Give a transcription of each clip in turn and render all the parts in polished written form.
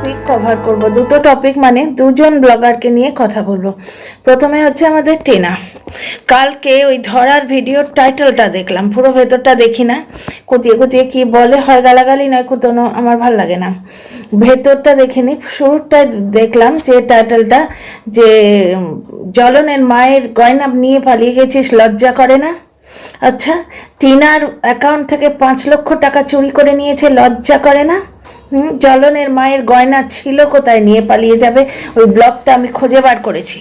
Topic cover করব, দুটো topic মানে দুজন ব্লগারকে নিয়ে কথা বলবো। প্রথমে হচ্ছে আমাদের টিনা। কালকে ওই ধরার ভিডিওর টাইটেলটা দেখলাম, পুরো ভেতরটা দেখি না, কুতিয়ে কুতিয়ে কি বলে, হয় গালাগালি নয় কুতনো, আমার ভাল লাগে না। ভেতরটা দেখিনি, শুরুটায় দেখলাম যে টাইটেলটা যে জ্বলনের মায়ের গয়না নিয়ে পালিয়ে গেছিস, লজ্জা করে না? আচ্ছা, টিনার অ্যাকাউন্ট থেকে 5 লক্ষ টাকা চুরি করে নিয়েছে, লজ্জা করে না? জ্বলনের মায়ের গয়না ছিল কোথায়, নিয়ে পালিয়ে যাবে? ওই ব্লগটা আমি খুঁজে বার করেছি,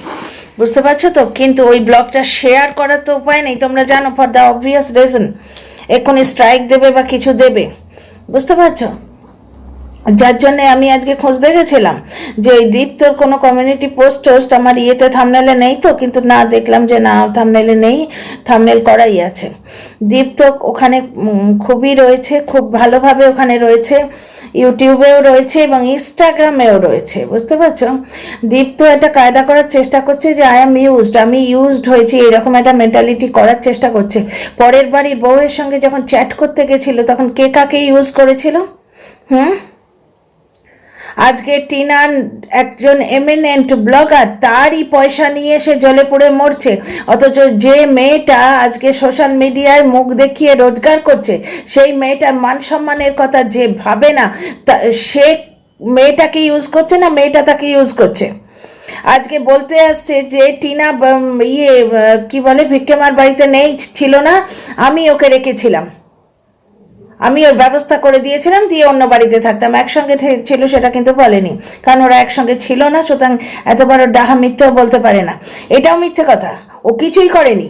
বুঝতে পারছো তো? কিন্তু ওই ব্লগটা শেয়ার করার তো উপায় নেই, তোমরা জানো, ফর দ্য অবভিয়াস রিজন এক্ষুনি স্ট্রাইক দেবে বা কিছু দেবে, বুঝতে পারছো? যার জন্যে আমি আজকে খোঁজ দেখেছিলাম যে ওই দীপ্তর কোনো কমিউনিটি পোস্ট আমার ইয়েতে থামনেলে নেই তো, কিন্তু না, দেখলাম যে না, থামনেলে নেই, থামনেল করাই আছে। দীপ্ত ওখানে খুবই রয়েছে, খুব ভালোভাবে ওখানে রয়েছে, ইউটিউবেও রয়েছে এবং ইনস্টাগ্রামেও রয়েছে, বুঝতে পারছো? দীপ্ত একটা কায়দা করার চেষ্টা করছে যে আমি ইউজড হয়েছি, এরকম একটা মেন্টালিটি করার চেষ্টা করছে। পরের বাড়ির বউয়ের সঙ্গে যখন চ্যাট করতে গেছিল তখন কে কাকে ইউজ করেছিল? আজকে টিনা একজন এমিনেন্ট ব্লগার, তারই পয়সা নিয়ে সে জলে পড়ে মরছে, অথচ যে মেয়েটা আজকে সোশ্যাল মিডিয়ায় মুখ দেখিয়ে রোজগার করছে, সেই মেয়েটার মান সম্মানের কথা যে ভাবে না, সে মেয়েটাকে ইউজ করছে না মেয়েটা তাকে ইউজ করছে। আজকে বলতে আসছে যে টিনা কি বলে, ভিক্ষেমার বাড়িতে নেই, ছিল না, আমি ওকে রেখেছিলাম, আমি ওর ব্যবস্থা করে দিয়েছিলাম, দিয়ে অন্য বাড়িতে থাকতাম, একসঙ্গে ছিল সেটা কিন্তু বলেনি, কারণ ওরা একসঙ্গে ছিল না, সুতরাং এত বড় ডাহা মিথ্যেও বলতে পারে না। এটাও মিথ্যে কথা, ও কিছুই করেনি।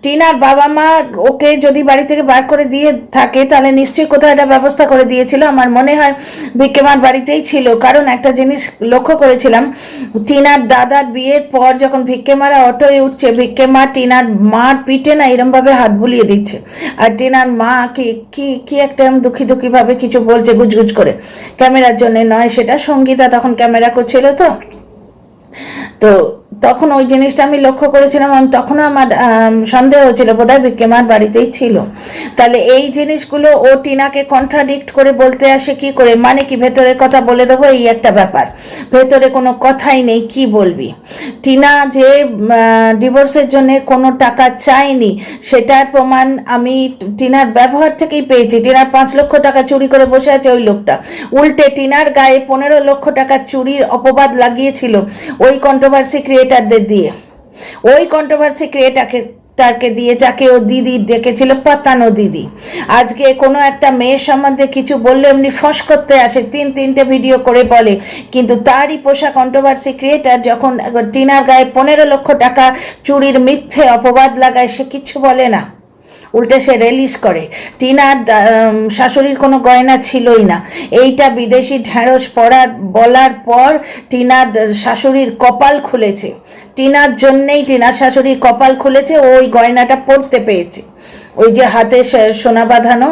টিনার বাবা মা ওকে যদি বাড়ি থেকে বার করে দিয়ে থাকে তাহলে নিশ্চয়ই কোথাও একটা ব্যবস্থা করে দিয়েছিল, আমার মনে হয় ভিক্ষেমার বাড়িতেই ছিল। কারণ একটা জিনিস লক্ষ্য করেছিলাম, টিনার দাদার বিয়ের পর যখন ভিক্ষেমারা অটোয় উঠছে, ভিক্ষেমা টিনার মার পিঠে না এরমভাবে হাত বুলিয়ে দিচ্ছে, আর টিনার মা কি একটা দুঃখীভাবে কিছু বলছে গুজগুজ করে, ক্যামেরার জন্য নয়, সেটা সঙ্গীতা তখন ক্যামেরা করছিল তো তখন ওই জিনিসটা আমি লক্ষ্য করেছিলাম, তখনও আমার সন্দেহ হয়েছিল বোধহয় ভিক্ষেমার বাড়িতেই ছিল। তাহলে এই জিনিসগুলো ও টিনাকে কন্ট্রাডিক্ট করে বলতে আসে কি করে? মানে কি ভেতরের কথা বলে দেবো, এই একটা ব্যাপার, ভেতরে কোনো কথাই নেই, কি বলবি? টিনা যে ডিভোর্সের জন্য কোনো টাকা চায়নি সেটার প্রমাণ আমি টিনার ব্যবহার থেকেই পেয়েছি। টিনার 5 লক্ষ টাকা চুরি করে বসে আছে ওই লোকটা, উল্টে টিনার গায়ে 15 লক্ষ টাকা চুরির অপবাদ লাগিয়েছিল ওই কন্ট্রোভার্সি ক্রিয়েটারদের দিয়ে, ওই কন্ট্রোভার্সি ক্রিয়েটারকে দিয়ে, যাকে ও দিদি ডেকেছিল, পাতানো দিদি। আজকে কোনো একটা মেয়ের সম্বন্ধে কিছু বললে এমনি ফস করতে আসে, 3-3টে ভিডিও করে বলে, কিন্তু তারই পোষা কন্ট্রোভার্সি ক্রিয়েটার যখন টিনার গায়ে 15 লক্ষ টাকা চুরির মিথ্যে অপবাদ লাগায়, সে কিচ্ছু বলে না, উল্টে সে রিলিজ করে। টিনার শাশুড়ির কোনো গয়না ছিলই না, এইটা বিদেশি ঢ্যাঁড়স বলার পর টিনার শাশুড়ির কপাল খুলেছে, টিনার জন্যেই টিনার শাশুড়ির কপাল খুলেছে, ওই গয়নাটা পরতে পেয়েছে, ওই যে হাতে সোনা বাঁধানো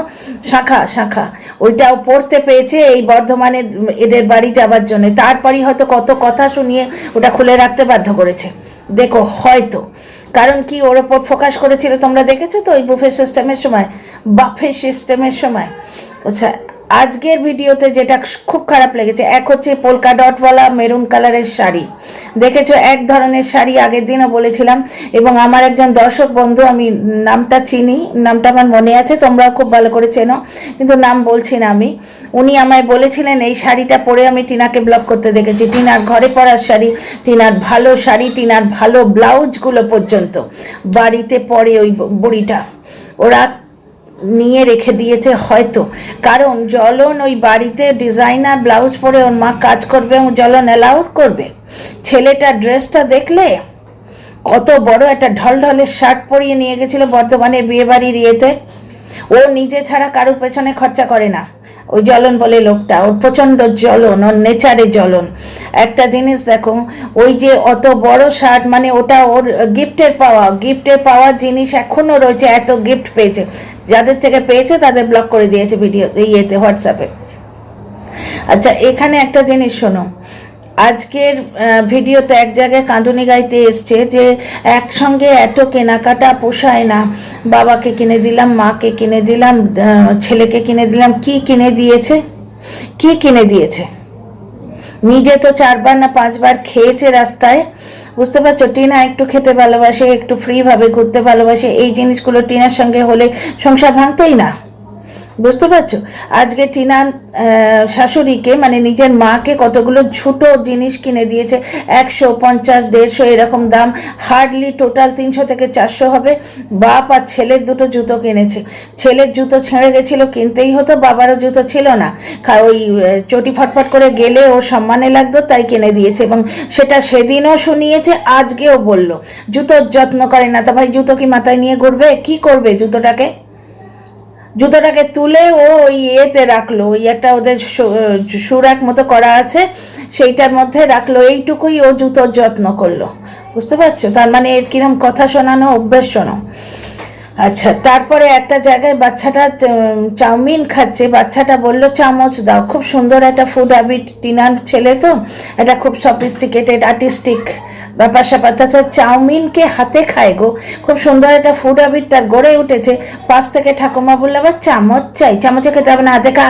শাঁখা ওইটাও পড়তে পেয়েছে এই বর্ধমানে এদের বাড়ি যাবার জন্য। তারপরই হয়তো কত কথা শুনিয়ে ওটা খুলে রাখতে বাধ্য করেছে, দেখো হয়তো। কারণ কি, ওর ওপর ফোকাস করেছিল, তোমরা দেখেছো তো ওই বাফে সিস্টেমের সময়। আচ্ছা, আজকের ভিডিওতে যেটা খুব খারাপ লেগেছে, এক হচ্ছে পোলকা ডটওয়ালা মেরুন কালারের শাড়ি, দেখেছো এক ধরনের শাড়ি আগের দিনও বলেছিলাম, এবং আমার একজন দর্শক বন্ধু, আমি নামটা চিনি, নামটা আমার মনে আছে, তোমরা খুব ভালো করে চেনো, কিন্তু নাম বলছি না আমি, উনি আমায় বলেছিলেন এই শাড়িটা পরে আমি টিনাকে ব্লগ করতে দেখেছি। টিনার ঘরে পরার শাড়ি, টিনার ভালো শাড়ি, টিনার ভালো ব্লাউজগুলো পর্যন্ত বাড়িতে পরে ওই বুড়িটা ওরা নিয়ে রেখে দিয়েছে হয়তো, কারণ জ্বলন ওই বাড়িতে ডিজাইনার ব্লাউজ পরে ওর মা কাজ করবে এবং জ্বলন অ্যালাউড করবে? ছেলেটার ড্রেসটা দেখলে, কত বড় একটা ঢলঢলের শার্ট পরিয়ে নিয়ে গেছিল বর্ধমানের বিয়েবাড়ির ইয়েতে, ও নিজে ছাড়া কারোর পেছনে খরচা করে না, ওই জ্বলন বলে লোকটা, ওর প্রচণ্ড জ্বলন, ওর নেচারে জ্বলন। একটা জিনিস দেখো, ওই যে অত বড় শার্ট, মানে ওটা ওর গিফটের পাওয়া জিনিস এখনও রয়েছে, এত গিফট পেয়েছে, যাদের থেকে পেয়েছে তাদের ব্লক করে দিয়েছে ভিডিও ইয়েতে, হোয়াটসঅ্যাপে। আচ্ছা, এখানে একটা জিনিস শোনো, আজকের ভিডিওতে এক জায়গায় কাঁদুনি গাইতে এসছে যে একসঙ্গে এত কেনাকাটা পোষায় না, বাবাকে কিনে দিলাম, মাকে কিনে দিলাম, ছেলেকে কিনে দিলাম, কি কিনে দিয়েছে? নিজে তো 4বার না 5বার খেয়েছে রাস্তায়, বুঝতে পারছো? টিনা একটু খেতে ভালোবাসে, একটু ফ্রিভাবে ঘুরতে ভালোবাসে, এই জিনিসগুলো টিনার সঙ্গে হলে সংসার ভাঙতোই না, বুঝতে পারছো? আজকে টিনার শাশুড়িকে মানে নিজের মাকে কতগুলো ছোট জিনিস কিনে দিয়েছে, 150, 150 এরকম দাম, হার্ডলি টোটাল 300 থেকে 400 হবে। বাপ আর ছেলের দুটো জুতো কিনেছে, ছেলের জুতো ছেঁড়ে গেছিলো, কিনতেই হতো, বাবারও জুতো ছিল না, ওই চটি ফটফট করে গেলে ও সম্মানে লাগতো তাই কিনে দিয়েছে, এবং সেটা সেদিনও শুনিয়েছে, আজকেও বলল জুতোর যত্ন করে না। তা ভাই জুতো কি মাথায় নিয়ে ঘুরবে? কি করবে জুতোটাকে তুলে ও ওই এতে রাখলো, ওই একটা ওদের সুরাক মতো করা আছে, সেইটার মধ্যে রাখলো, এইটুকুই ও জুতোর যত্ন করলো, বুঝতে পারছো? তার মানে এর কিরম কথা শোনানো অভ্যেস শোনো। আচ্ছা, তারপরে একটা জায়গায় বাচ্চাটা চাউমিন খাচ্ছে, বাচ্চাটা বলল চামচ দাও। খুব সুন্দর একটা ফুড হ্যাবিট, টিনার ছেলে তো এটা খুব সফিস্টিকেটেড আর্টিস্টিক ব্যাপার স্যাপার, তাছাড়া চাউমিনকে হাতে খায় গো, খুব সুন্দর একটা ফুড হ্যাবিট তার গড়ে উঠেছে। পাশ থেকে ঠাকুমা বললে আবার চামচ চাই, চামচে খেতে হবে না, হাতে খা,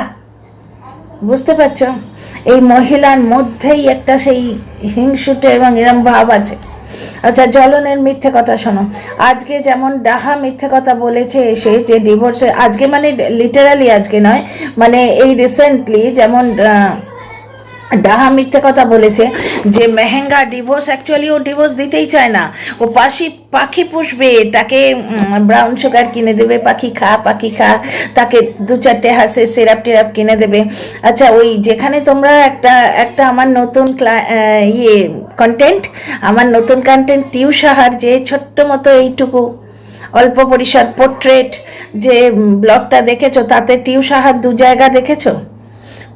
বুঝতে পারছো? এই মহিলার মধ্যেই একটা সেই হিংসুটে এবং এরম ভাব আছে। আচ্ছা, জ্বলনের মিথ্যে কথা শোনো। আজকে যেমন ডাহা মিথ্যে কথা বলেছে এসে যে ডিভোর্সে, আজকে মানে লিটারালি আজকে নয়, মানে এই রিসেন্টলি যেমন ডাহা মিথ্যে কথা বলেছে যে মেহেঙ্গা ডিভোর্স, অ্যাকচুয়ালি ও ডিভোর্স দিতেই চায় না, ও পাখি পুষবে, তাকে ব্রাউন সুগার কিনে দেবে, পাখি খা, তাকে 2-4টে হাসে সিরাপ টিরাপ কিনে দেবে। আচ্ছা, ওই যেখানে তোমরা একটা আমার নতুন আমার নতুন কন্টেন্ট টিউ সাহার যে ছোট্ট মতো এইটুকু অল্প পরিসর পোর্ট্রেট যে ব্লগটা দেখেছো, তাতে টিউ সাহার 2 জায়গা দেখেছো?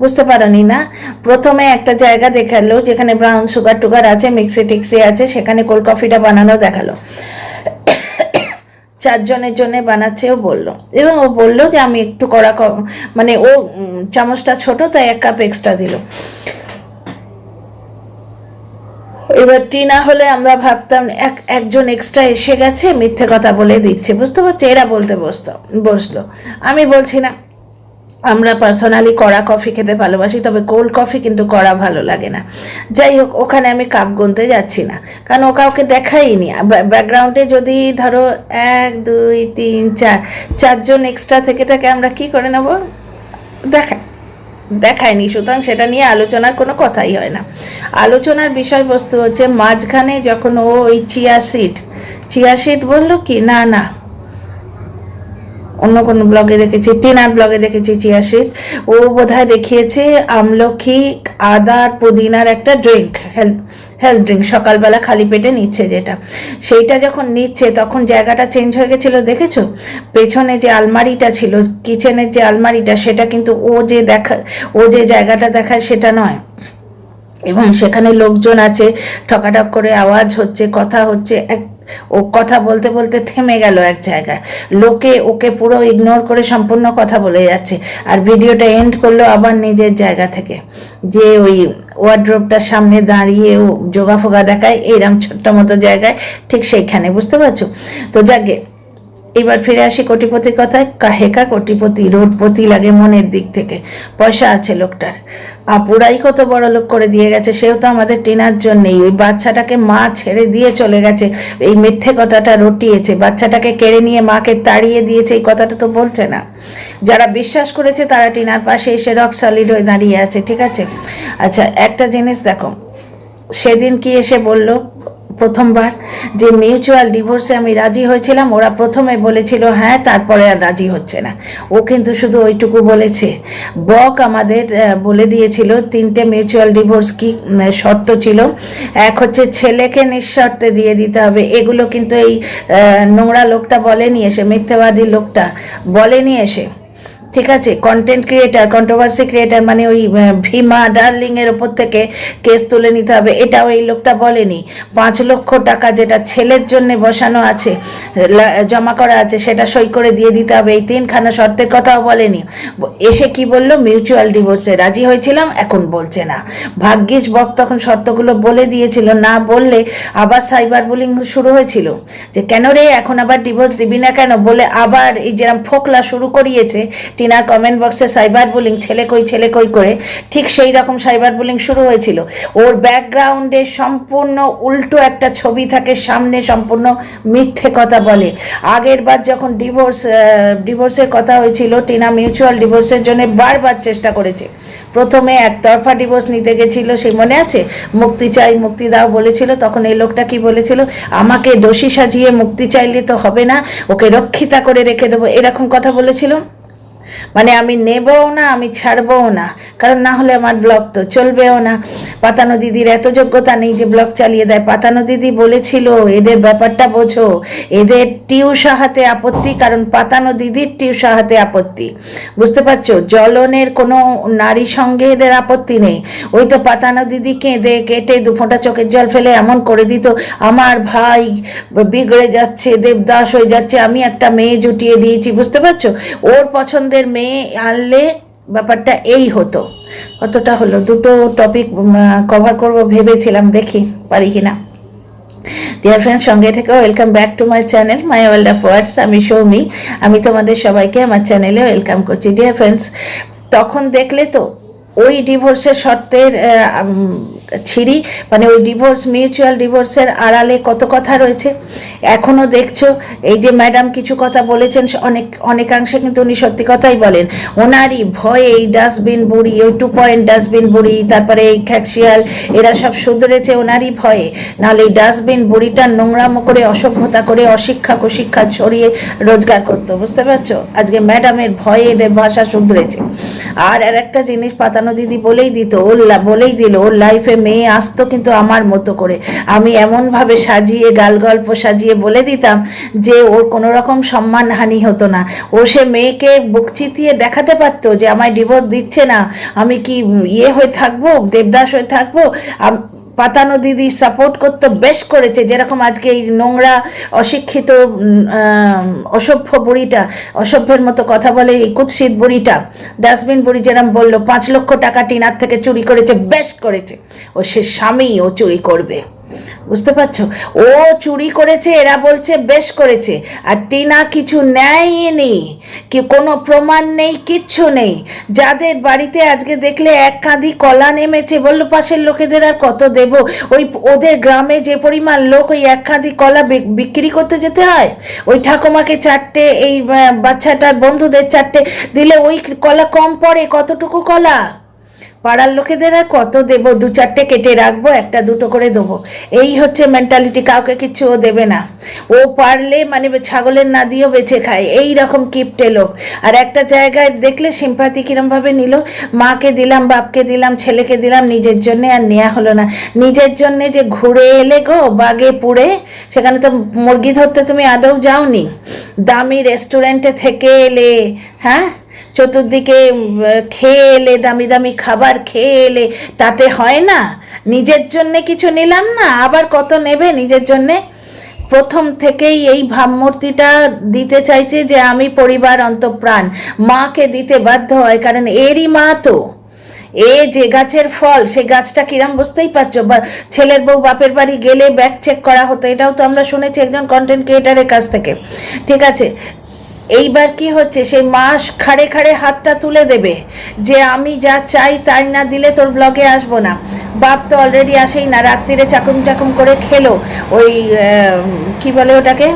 বুঝতে পারোনি না? প্রথমে একটা জায়গা দেখালো যেখানে ব্রাউন সুগার টুগার আছে, মিক্সি টিক্সি আছে, সেখানে কোল্ড কফিটা বানানো দেখালো, 4 জনের জন্য বানাচ্ছেও বললো, এবং ও বললো যে আমি একটু কড়া মানে ও চামচটা ছোট তাই 1 কাপ এক্সট্রা দিল। এবার টিনা হলে আমরা ভাবতাম একজন এক্সট্রা এসে গেছে, মিথ্যে কথা বলে দিচ্ছে, বুঝতে পারছো? এরা বলতে বসলো। আমি বলছি না, আমরা পার্সোনালি কড়া কফি খেতে ভালোবাসি, তবে কোল্ড কফি কিন্তু কড়া ভালো লাগে না। যাই হোক, ওখানে আমি কাপ গুনতে যাচ্ছি না, কারণ ও কাউকে দেখাইনি। ব্যাকগ্রাউন্ডে যদি ধরো 1, 2, 3, 4 জন এক্সট্রা থেকে থাকে, আমরা কি করে নেব? দেখায়নি, সুতরাং সেটা নিয়ে আলোচনার কোনো কথাই হয় না। আলোচনার বিষয়বস্তু হচ্ছে মাঝখানে যখন ও ওই চিয়া সিড বললো কি, না অন্য কোনো ব্লগে দেখেছি, টিনার ব্লগে দেখেছি চিয়া সিড, ও বোধহয় দেখিয়েছে আমলকি, আদা আর পুদিনার একটা ড্রিঙ্ক, হেলথ ড্রিঙ্ক, সকালবেলা খালি পেটে নিচ্ছে যেটা, সেইটা যখন নিচ্ছে তখন জায়গাটা চেঞ্জ হয়ে গেছিলো, দেখেছো? পেছনে যে আলমারিটা ছিল, কিচেনের যে আলমারিটা, সেটা কিন্তু ও যে জায়গাটা দেখায় সেটা নয়, এবং সেখানে লোকজন আছে, ঠকাঠক করে আওয়াজ হচ্ছে, কথা হচ্ছে, ও কথা বলতে বলতে থেমে গেল এক জায়গায়, লোকে ওকে পুরো ইগনোর করে সম্পূর্ণ কথা বলে যাচ্ছে, আর ভিডিওটা এন্ড করলো আবার নিজের জায়গা থেকে, যে ওই ওয়ার্ড্রোবটার সামনে দাঁড়িয়ে ও যোগা ফোগা দেখায়, এইরকম ছোট্ট মতো জায়গায়, ঠিক সেইখানে, বুঝতে পারছো? তো যাকে এবার ফিরে আসি কোটিপতির কথায়। কাহেকা কোটিপতি, রোডপতি লাগে মনের দিক থেকে, পয়সা আছে লোকটার, আপুরাই কত বড় লোক করে দিয়ে গেছে, সেও তো আমাদের টিনার জন্যেই। ওই বাচ্চাটাকে মা ছেড়ে দিয়ে চলে গেছে, এই মিথ্যে কথাটা রটিয়েছে, বাচ্চাটাকে কেড়ে নিয়ে মাকে তাড়িয়ে দিয়েছে, এই কথাটা তো বলছে না। যারা বিশ্বাস করেছে তারা টিনার পাশে এসে রক সলিড হয়ে দাঁড়িয়ে আছে, ঠিক আছে? আচ্ছা, একটা জিনিস দেখো, সেদিন কি এসে বলল প্রথমবার যে মিউচুয়াল ডিভোর্সে আমি রাজি হয়েছিলাম, ওরা প্রথমে বলেছিল হ্যাঁ, তারপরে আর রাজি হচ্ছে না। ও কিন্তু শুধু ওইটুকু বলেছে। বক আমাদের বলে দিয়েছিল 3টে মিউচুয়াল ডিভোর্স কি শর্ত ছিল। এক হচ্ছে ছেলেকে নিঃশর্তে দিয়ে দিতে হবে, এগুলো কিন্তু এই নোংরা লোকটা বলেনি এসে, মিথ্যাবাদী লোকটা বলেনি এসে, ঠিক আছে? কন্টেন্ট ক্রিয়েটার, কন্ট্রোভার্সি ক্রিয়েটার, মানে ওই ভীমা ডার্লিং এর ওপর থেকে কেস তুলে নিতে হবে, এটাও এই লোকটা বলেনি। 5 লক্ষ টাকা যেটা ছেলের জন্য বসানো আছে, জমা করা আছে, সেটা সই করে দিয়ে দিতে হবে, এই 3খানা শর্তের কথাও বলেনি। এসে কি বলল? মিউচুয়াল ডিভোর্সে রাজি হয়েছিলাম, এখন বলছে না। ভাগ্যিস বক তখন শর্তগুলো বলে দিয়েছিল, না বললে আবার সাইবার বুলিং শুরু হয়েছিল, যে কেন রে এখন আবার ডিভোর্স দিবি না কেন বলে, আবার এই যেরকম ফোকলা শুরু করিয়েছে টিনার কমেন্ট বক্সে সাইবার বুলিং, ছেলে কই করে ঠিক সেই রকম সাইবার বুলিং শুরু হয়েছিল। ওর ব্যাকগ্রাউন্ডে সম্পূর্ণ উল্টো একটা ছবি থাকে, সামনে সম্পূর্ণ মিথ্যে কথা বলে। আগের বার যখন ডিভোর্সের কথা হয়েছিল, টিনা মিউচুয়াল ডিভোর্সের জন্য বারবার চেষ্টা করেছে। প্রথমে একতরফা ডিভোর্স নিতে গেছিল, সেই মনে আছে, মুক্তি চাই মুক্তি দাও বলেছিল। তখন এই লোকটা কি বলেছিল, আমাকে দোষী সাজিয়ে মুক্তি চাইলে তো হবে না, ওকে রক্ষিতা করে রেখে দেবো, এরকম কথা বলেছিল। মানে আমি নেবও না, আমি ছাড়বও না, কারণ না হলে আমার ব্লগ তো চলবেও না। পাতানো দিদির এত যোগ্যতা নেই যে ব্লগ চালিয়ে দেয়। পাতানো দিদি বলেছিল এদের ব্যাপারটা বোঝো, এদের টিউ সাহাতে আপত্তি, কারণ পাতানো দিদির টিউ সাহাতে আপত্তি, বুঝতে পারছো? জ্বলনের কোনো নারী সঙ্গে এদের আপত্তি নেই। ওই তো পাতানো দিদি কেঁদে কেটে দুফোঁটা চোখের জল ফেলে এমন করে দিত, আমার ভাই বিগড়ে যাচ্ছে, দেবদাস হয়ে যাচ্ছে, আমি একটা মেয়ে জুটিয়ে দিয়েছি, বুঝতে পারছো? ওর পছন্দের মেয়ে আনলে ব্যাপারটা এই হতো। কতটা হলো, দুটো টপিক কভার করব ভেবেছিলাম, দেখি পারি কিনা। ডিয়ার ফ্রেন্ডস, সঙ্গে থেকে welcome back to my channel my world of words. আমি সৌমি, আমি তোমাদের সবাইকে আমার চ্যানেলে ওয়েলকাম করছি। ডিয়ার ফ্রেন্ডস, তখন দেখলে তো ওই ডিভোর্সের শর্তের ছিঁড়ি, মানে ওই ডিভোর্স, মিউচুয়াল ডিভোর্সের আড়ালে কত কথা রয়েছে। এখনও দেখছো এই যে ম্যাডাম কিছু কথা বলেছেন, অনেকাংশে কিন্তু উনি সত্যি কথাই বলেন। ওনারই ভয়ে এই ডাস্টবিন বুড়ি, ওই 2 পয়েন্ট ডাস্টবিন বুড়ি, তারপরে এই খ্যাকশিয়াল, এরা সব শুধরেছে ওনারই ভয়ে। নাহলে এই ডাস্টবিন বুড়িটা নোংরামো করে, অসভ্যতা করে, অশিক্ষা কুশিক্ষা ছড়িয়ে রোজগার করতো, বুঝতে পারছো? আজকে ম্যাডামের ভয়ে এদের ভাষা শুধরেছে। আর একটা জিনিস পাতানো দিদি বলেই দিল, ওর লাইফে মেয়ে আসতো কিন্তু আমার মতো করে। আমি এমনভাবে সাজিয়ে, গাল গল্প সাজিয়ে বলে দিতাম যে ওর কোনো রকম সম্মানহানি হতো না। ও সে মেয়েকে বুক চিতিয়ে দেখাতে পারতো যে আমায় ডিভোর্স দিচ্ছে না, আমি কি হয়ে থাকবো, দেবদাস হয়ে থাকবো। পাতানো দিদি সাপোর্ট করতো, বেশ করেছে। যেরকম আজকে এই নোংরা অশিক্ষিত অসভ্য বুড়িটা, অসভ্যের মতো কথা বলে এই কুৎসিত বুড়িটা, ডাস্টবিন বুড়ি যেরকম বললো 5 লক্ষ টাকা টিনার থেকে চুরি করেছে, বেশ করেছে। ও সে স্বামী, ও চুরি করবে, বুঝতে পারছো? ও চুরি করেছে, এরা বলছে বেশ করেছে। আর টিনা কিছু নেয়নি, কি কোনো প্রমাণ নেই, কিচ্ছু নেই। যাদের বাড়িতে আজকে দেখলে 1 কাঁধি কলা নেমেছে, বললো পাশের লোকেদের আর কত দেব, ওই ওদের গ্রামে যে পরিমাণ লোক, ওই 1 কাঁধি কলা বিক্রি করতে যেতে হয়। ওই ঠাকুমাকে 4টে, এই বাচ্চাটার বন্ধুদের 4টে দিলে ওই কলা কম পড়ে। কতটুকু কলা, পাড়ার লোকেদের আর কত দেব, 2-4টে কেটে রাখবো, 1-2 করে দেবো, এই হচ্ছে মেন্টালিটি। কাউকে কিচ্ছু ও দেবে না, ও পারলে মানে ছাগলের না দিয়েও বেঁচে খায়, এই রকম কিপটে লোক। আর একটা জায়গায় দেখলে সিম্পাথি কিরমভাবে নিল, মাকে দিলাম, বাপকে দিলাম, ছেলেকে দিলাম, নিজের জন্যে আর নেওয়া হলো না। নিজের জন্যে যে ঘুরে এলে গো বাগে পুড়ে, সেখানে তো মুরগি ধরতে তুমি আদৌ যাওনি, দামি রেস্টুরেন্টে থেকে এলে, হ্যাঁ, চতুর্দিকে খেয়ে এলে, দামি দামি খাবার খেয়ে এলে, তাতে হয় না? নিজের জন্যে কিছু নিলাম না, আবার কত নেবে নিজের জন্যে? প্রথম থেকেই এই ভাবমূর্তিটা দিতে চাইছে যে আমি পরিবার অন্তঃপ্রাণ, মাকে দিতে বাধ্য হয়, কারণ এরই মা তো। এ যে গাছের ফল, সেই গাছটা কিরম বুঝতেই পারছো। বা ছেলের বউ বাপের বাড়ি গেলে ব্যাগ চেক করা হতো, এটাও তো আমরা শুনেছি একজন কন্টেন্ট ক্রিয়েটারের কাছ থেকে, ঠিক আছে? এইবার কি হচ্ছে, সেই মাস খাড়ে খাড়ে হাতটা তুলে দেবে যে আমি যা চাই তাই না দিলে তোর ব্লগে আসবো না। বাপ তো অলরেডি আসেই না, রাত্রিরে চাকুম চাকুম করে খেলো ওই কি বলে ওটাকে,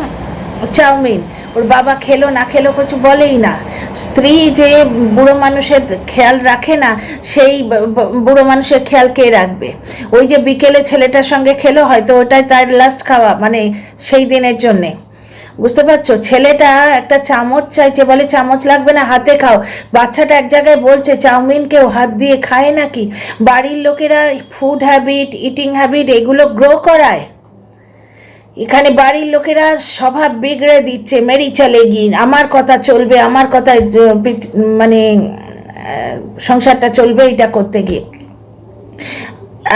চাউমিন। ওর বাবা খেলো না খেলো কিছু বলেই না। স্ত্রী যে বুড়ো মানুষের খেয়াল রাখে না, সেই বুড়ো মানুষের খেয়াল কে রাখবে? ওই যে বিকেলে ছেলেটার সঙ্গে খেলো, হয়তো ওটাই তার লাস্ট খাওয়া, মানে সেই দিনের জন্যে, বুঝতে পারছো? ছেলেটা একটা চামচ চাইছে, বলে চামচ লাগবে না, হাতে খাও। বাচ্চাটা এক জায়গায় বলছে চাউমিন কেউ হাত দিয়ে খায় নাকি? বাড়ির লোকেরা ফুড হ্যাবিট, ইটিং হ্যাবিট এগুলো গ্রো করায়। এখানে বাড়ির লোকেরা স্বভাব বিগড়ে দিচ্ছে, মেরি চলেগি, আমার কথা চলবে, আমার কথা মানে সংসারটা চলবে, এটা করতে গিয়ে।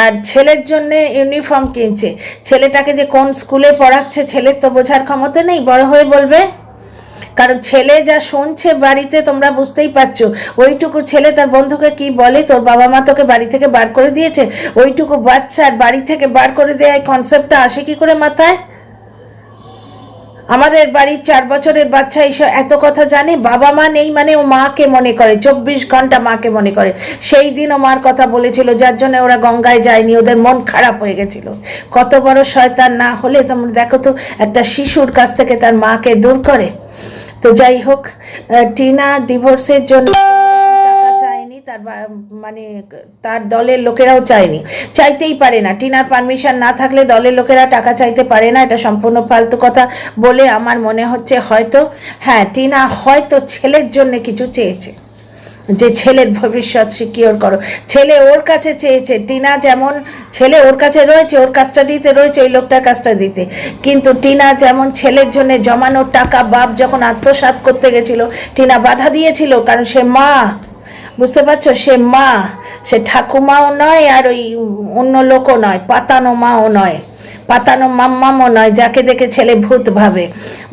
আর ছেলের জন্য ইউনিফর্ম কিনছে, ছেলেটাকে যে কোন স্কুলে পড়াচ্ছে ছেলের তো বোঝার ক্ষমতা নেই, বড় হয়ে বলবে। কারণ ছেলে যা শুনছে বাড়িতে তোমরা বুঝতেই পারছো। ওইটুকু ছেলে তার বন্ধুকে কি বলে, তোর বাবা মা তোকে বাড়ি থেকে বার করে দিয়েছে, ওইটুকু বাচ্চার বাড়ি থেকে বার করে দেওয়া কনসেপ্টটা আসে কি করে মাথায়? আমাদের বাড়ির 4 বছরের বাচ্চা এইসব এত কথা জানে, বাবা মা নেই মানে ও মাকে মনে করে, 24 ঘন্টা মাকে মনে করে। সেই দিন ও মার কথা বলেছিল, যার জন্য ওরা গঙ্গায় যায়নি, ওদের মন খারাপ হয়ে গেছিল। কত বড় শয়তান না হলে তোমরা দেখো তো, একটা শিশুর কাছ থেকে তার মাকে দূর করে। তো যাই হোক, টিনা ডিভোর্সের জন্য টাকা চায়নি, তার মানে তার দলের লোকেরাও চায়নি, চাইতেই পারে না। টিনার পারমিশন না থাকলে দলের লোকেরা টাকা চাইতে পারে না, এটা সম্পূর্ণ ফালতু কথা বলে আমার মনে হচ্ছে। হয়তো হ্যাঁ, টিনা হয়তো ছেলের জন্য কিছু চেয়েছে, যে ছেলের ভবিষ্যৎ সিকিওর করো। ছেলে ওর কাছে চেয়েছে, টিনা যেমন ছেলে ওর কাছে রয়েছে, ওর কাস্টাডিতে রয়েছে, ওই লোকটার কাস্টাডিতে। কিন্তু টিনা যেমন ছেলের জন্য জমানোর টাকা বাপ যখন আত্মসাৎ করতে গেছিল, টিনা বাধা দিয়েছিল, কারণ সে মা, বুঝতে পারছো, সে মা, সে ঠাকুমাও নয় আর ওই অন্য লোকও নয়, পাতানো মাও নয়, পাতানো মাম্মামও নয় যাকে দেখে ছেলে ভূত ভাবে,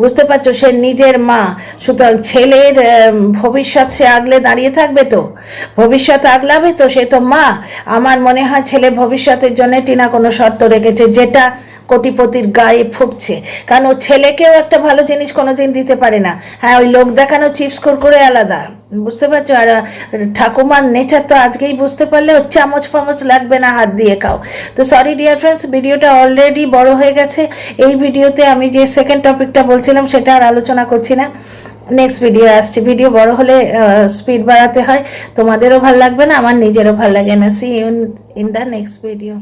বুঝতে পারছো, সে নিজের মা। সুতরাং ছেলের ভবিষ্যৎ সে আগলে দাঁড়িয়ে থাকবে তো, ভবিষ্যৎ আগলাবে তো, সে তো মা। আমার মনে হয় ছেলের ভবিষ্যতের জন্য টিনা কোনো শর্ত রেখেছে, যেটা কোটিপতির গায়ে ফুটছে, কারণ ও ছেলেকেও একটা ভালো জিনিস কোনোদিন দিতে পারে না। হ্যাঁ, ওই লোক দেখানো চিপস করে আলাদা, বুঝতে পারছো। আর ঠাকুমার নেচার তো আজকেই বুঝতে পারলে, ও চামচ ফামচ লাগবে না, হাত দিয়ে খাও। তো সরি ডিয়ার ফ্রেন্ডস, ভিডিওটা অলরেডি বড় হয়ে গেছে। এই ভিডিওতে আমি যে সেকেন্ড টপিকটা বলছিলাম সেটা আর আলোচনা করছি না, নেক্সট ভিডিও আসছে। ভিডিও বড় হলে স্পিড বাড়াতে হয়, তোমাদেরও ভালো লাগবে না, আমার নিজেরও ভালো লাগে না। See you in the next video.